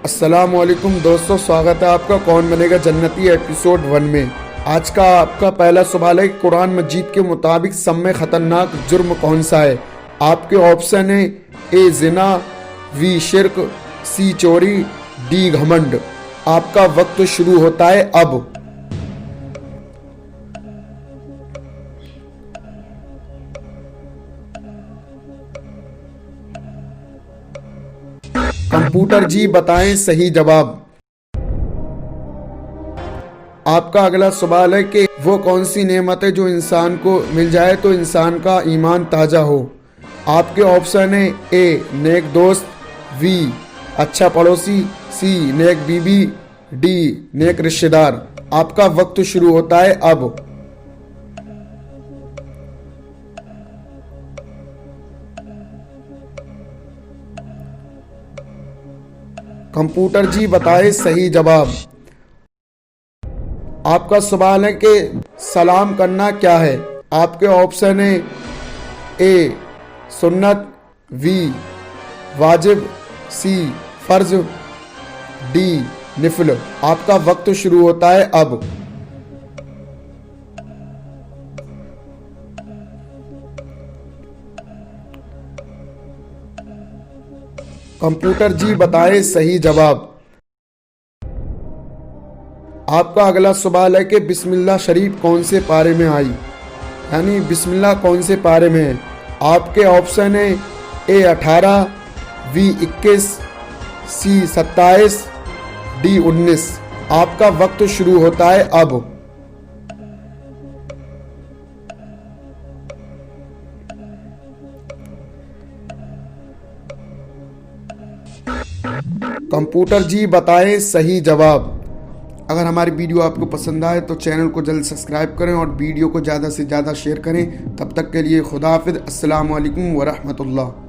अस्सलामुअलैकुम दोस्तों, स्वागत है आपका कौन बनेगा जन्नती एपिसोड 1 में। आज का आपका पहला सवाल है, कुरान मजीद के मुताबिक सब में खतरनाक जुर्म कौन सा है। आपके ऑप्शन है ए जिना, बी शिर्क, सी चोरी, डी घमंड। आपका वक्त शुरू होता है अब। कंप्यूटर जी बताएं सही जवाब। आपका अगला सवाल है कि वो कौन सी नेमत है जो इंसान को मिल जाए तो इंसान का ईमान ताज़ा हो। आपके ऑप्शन है ए नेक दोस्त, बी अच्छा पड़ोसी, सी नेक बीबी, डी नेक रिश्तेदार। आपका वक्त शुरू होता है अब। कंप्यूटर जी बताएं सही जवाब। आपका सवाल है कि सलाम करना क्या है। आपके ऑप्शन है ए सुन्नत, बी वाजिब, सी फर्ज, डी निफल। आपका वक्त शुरू होता है अब। कंप्यूटर जी बताएं सही जवाब। आपका अगला सवाल है कि बिस्मिल्लाह शरीफ कौन से पारे में आई, यानी बिस्मिल्लाह कौन से पारे में है। आपके ऑप्शन है ए 18, बी 21, सी 27, डी 19। आपका वक्त शुरू होता है अब। कंप्यूटर जी बताएं सही जवाब। अगर हमारी वीडियो आपको पसंद आए तो चैनल को जल्द सब्सक्राइब करें और वीडियो को ज़्यादा से ज़्यादा शेयर करें। तब तक के लिए खुदा हाफिज़। अस्सलामु अलैकुम व रहमतुल्लाह।